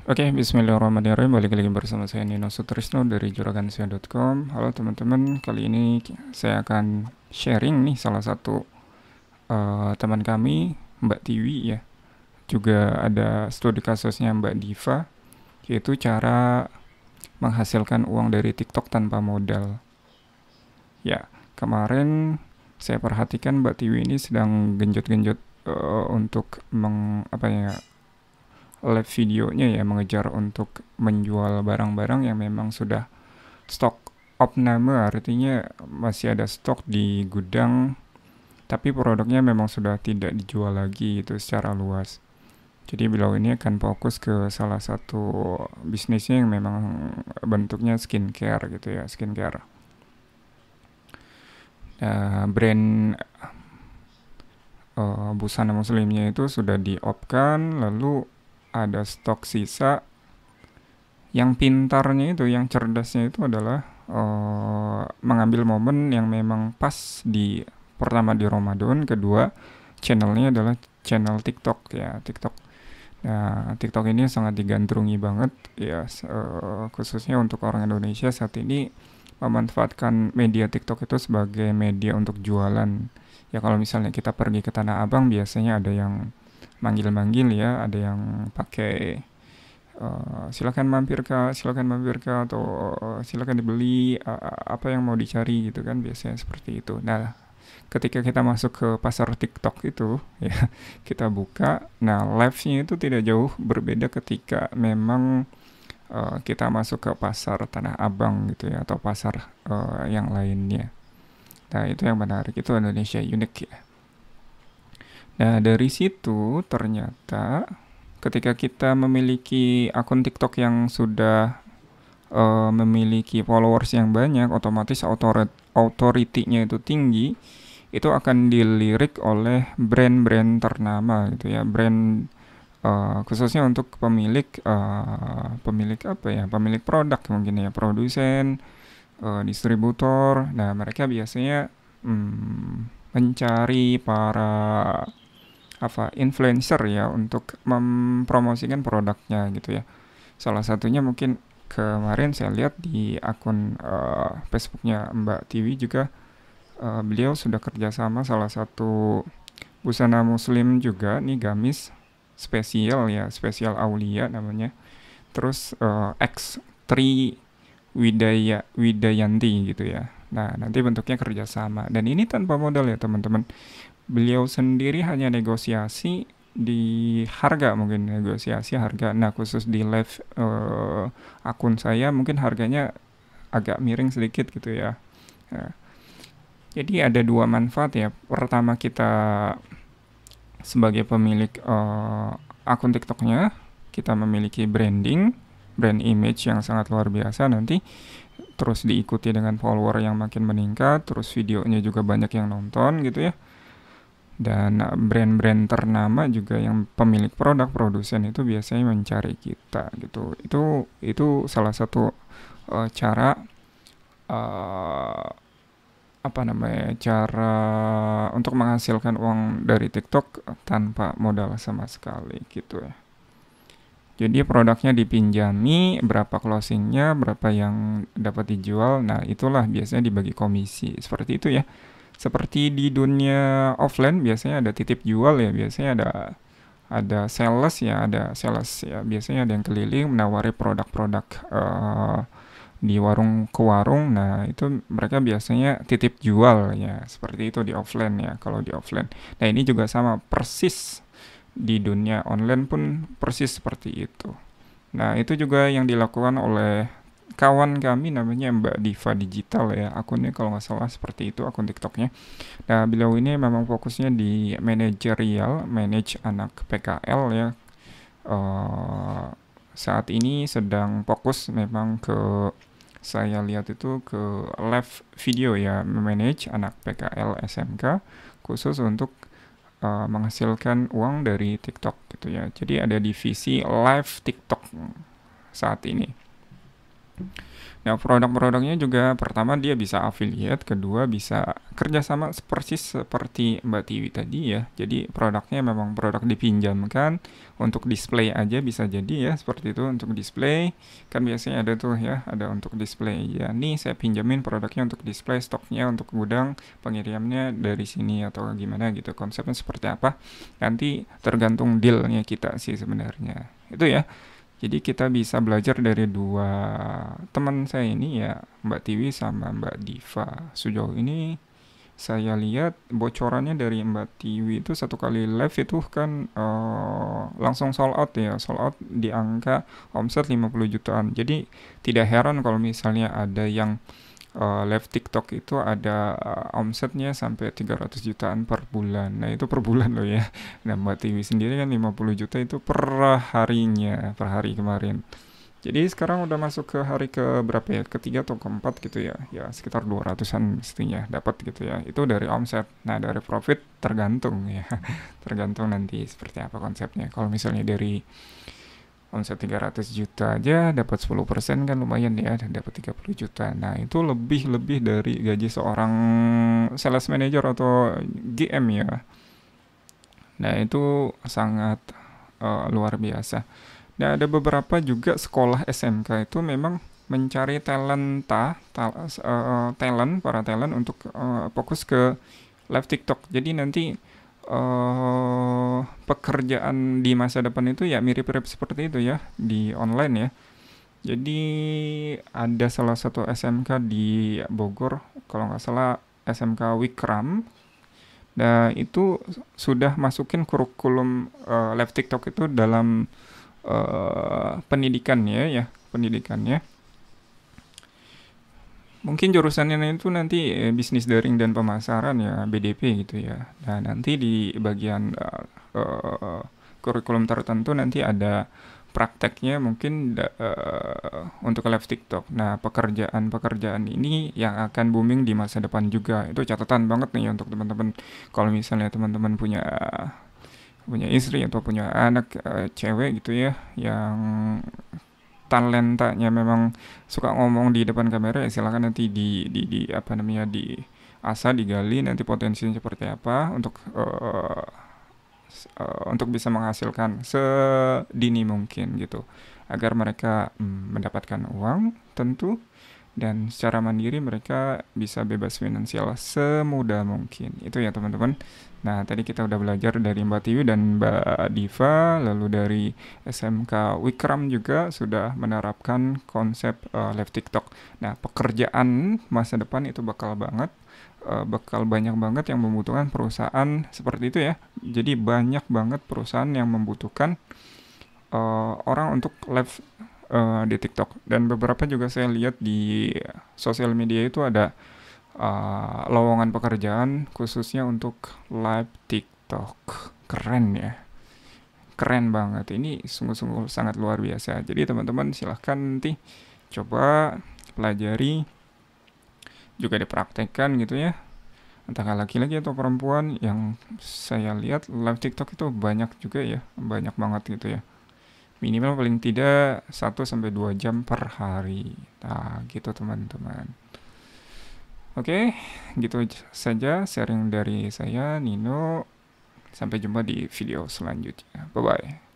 Oke, bismillahirrahmanirrahim. Balik lagi bersama saya Nino Sutrisno dari juragansia.com. Halo teman-teman, kali ini saya akan sharing nih salah satu teman kami, Mbak Tiwi ya. Juga ada studi kasusnya Mbak Diva, yaitu cara menghasilkan uang dari TikTok tanpa modal. Ya, kemarin saya perhatikan Mbak Tiwi ini sedang genjot-genjot untuk apa ya, live videonya ya, mengejar untuk menjual barang-barang yang memang sudah stok opname, artinya masih ada stok di gudang tapi produknya memang sudah tidak dijual lagi itu secara luas. Jadi beliau ini akan fokus ke salah satu bisnisnya yang memang bentuknya skincare gitu ya, skincare. Brand busana muslimnya itu sudah di-op-kan, lalu ada stok sisa. Yang pintarnya itu, yang cerdasnya itu adalah mengambil momen yang memang pas di pertama di Ramadan, kedua channelnya adalah channel TikTok ya, TikTok. Nah, TikTok ini sangat digandrungi banget ya, khususnya untuk orang Indonesia saat ini memanfaatkan media TikTok itu sebagai media untuk jualan. Ya kalau misalnya kita pergi ke Tanah Abang biasanya ada yang manggil-manggil ya, ada yang pakai silakan mampir kak, silakan mampir kak, atau silakan dibeli apa yang mau dicari gitu kan, biasanya seperti itu. Nah, ketika kita masuk ke pasar TikTok itu ya, kita buka, nah live-nya itu tidak jauh berbeda ketika memang kita masuk ke pasar Tanah Abang gitu ya, atau pasar yang lainnya. Nah, itu yang menarik, itu Indonesia unik ya. Nah, dari situ ternyata ketika kita memiliki akun TikTok yang sudah memiliki followers yang banyak, otomatis authority-nya itu tinggi, itu akan dilirik oleh brand-brand ternama gitu ya, brand khususnya untuk pemilik apa ya, pemilik produk mungkin ya, produsen, distributor. Nah, mereka biasanya mencari para apa influencer ya untuk mempromosikan produknya gitu ya. Salah satunya mungkin kemarin saya lihat di akun Facebooknya Mbak Tiwi juga, beliau sudah kerjasama salah satu busana muslim juga nih, gamis spesial ya, spesial Aulia namanya. Terus X3 Widayanti gitu ya. Nah, nanti bentuknya kerjasama. Dan ini tanpa modal ya teman-teman. Beliau sendiri hanya negosiasi di harga, mungkin negosiasi harga. Nah, khusus di live akun saya mungkin harganya agak miring sedikit gitu ya. Nah, jadi ada dua manfaat ya. Pertama, kita sebagai pemilik akun TikToknya, kita memiliki brand image yang sangat luar biasa nanti, terus diikuti dengan follower yang makin meningkat, terus videonya juga banyak yang nonton gitu ya. Dan brand-brand ternama juga yang pemilik produk, produsen itu biasanya mencari kita gitu. Itu salah satu cara uh, apa namanya, cara untuk menghasilkan uang dari TikTok tanpa modal sama sekali gitu ya. Jadi produknya dipinjami, berapa closingnya, berapa yang dapat dijual, nah itulah biasanya dibagi komisi, seperti itu ya. Seperti di dunia offline biasanya ada titip jual ya, biasanya ada sales ya, ada sales ya, biasanya ada yang keliling menawari produk-produk di warung ke warung. Nah, itu mereka biasanya titip jual ya, seperti itu di offline ya, kalau di offline. Nah, ini juga sama persis di dunia online pun persis seperti itu. Nah, itu juga yang dilakukan oleh kawan kami namanya Mbak Diva Digital ya, akunnya kalau nggak salah seperti itu akun TikToknya. Nah, beliau ini memang fokusnya di manajerial, manage anak PKL ya. Saat ini sedang fokus memang ke, saya lihat itu ke live video ya, manage anak PKL SMK khusus untuk menghasilkan uang dari TikTok gitu ya. Jadi ada divisi live TikTok saat ini. Nah, produk-produknya juga pertama dia bisa affiliate, kedua bisa kerjasama persis seperti Mbak Tiwi tadi ya. Jadi produknya memang produk dipinjamkan untuk display aja bisa jadi ya seperti itu untuk display. Kan biasanya ada tuh ya, ada untuk display. Ya, nih saya pinjamin produknya untuk display, stoknya untuk gudang, pengirimnya dari sini atau gimana gitu. Konsepnya seperti apa? Nanti tergantung dealnya kita sih sebenarnya. Itu ya. Jadi kita bisa belajar dari dua teman saya ini ya, Mbak Tiwi sama Mbak Diva. Sejauh ini saya lihat bocorannya dari Mbak Tiwi itu satu kali live itu kan langsung sold out ya, sold out di angka omset 50 jutaan. Jadi tidak heran kalau misalnya ada yang live TikTok itu ada omsetnya sampai 300 jutaan per bulan. Nah, itu per bulan loh ya. Nah, Mbak Tiwi sendiri kan 50 juta itu per harinya, per hari kemarin. Jadi sekarang udah masuk ke hari ke berapa ya? Ketiga atau keempat gitu ya. Ya sekitar 200-an mestinya dapat gitu ya. Itu dari omset. Nah, dari profit tergantung ya. Tergantung nanti seperti apa konsepnya. Kalau misalnya dari omset 300 juta aja dapat 10% kan lumayan ya, dapat 30 juta. Nah, itu lebih dari gaji seorang sales manager atau GM ya. Nah, itu sangat luar biasa. Nah, ada beberapa juga sekolah SMK itu memang mencari para talent untuk fokus ke live TikTok. Jadi nanti pekerjaan di masa depan itu ya mirip-mirip seperti itu ya di online ya. Jadi ada salah satu SMK di Bogor, kalau nggak salah SMK Wikram. Nah, itu sudah masukin kurikulum live TikTok itu dalam pendidikannya ya, pendidikannya. Mungkin jurusannya itu nanti bisnis daring dan pemasaran ya, BDP gitu ya. Nah, nanti di bagian kurikulum tertentu nanti ada prakteknya mungkin untuk live TikTok. Nah, pekerjaan-pekerjaan ini yang akan booming di masa depan juga. Itu catatan banget nih untuk teman-teman. Kalau misalnya teman-teman punya punya istri atau punya anak cewek gitu ya yang talentanya memang suka ngomong di depan kamera ya silakan nanti di apa namanya di asah digali nanti potensinya seperti apa untuk bisa menghasilkan sedini mungkin gitu agar mereka mendapatkan uang tentu dan secara mandiri mereka bisa bebas finansial semudah mungkin. Itu ya teman-teman. Nah, tadi kita udah belajar dari Mbak Tiwi dan Mbak Diva, lalu dari SMK Wikram juga sudah menerapkan konsep live TikTok. Nah, pekerjaan masa depan itu bakal banyak banget yang membutuhkan perusahaan seperti itu ya. Jadi banyak banget perusahaan yang membutuhkan orang untuk live di TikTok dan beberapa juga saya lihat di sosial media itu ada lowongan pekerjaan khususnya untuk live TikTok. Keren ya, keren banget. Ini sungguh-sungguh sangat luar biasa. Jadi teman-teman silahkan nanti coba pelajari juga dipraktekkan gitu ya. Entah laki-laki atau perempuan yang saya lihat live TikTok itu banyak juga ya, banyak banget gitu ya. Minimal paling tidak 1 sampai 2 jam per hari. Nah, gitu teman-teman. Oke, gitu saja sharing dari saya, Nino. Sampai jumpa di video selanjutnya. Bye-bye.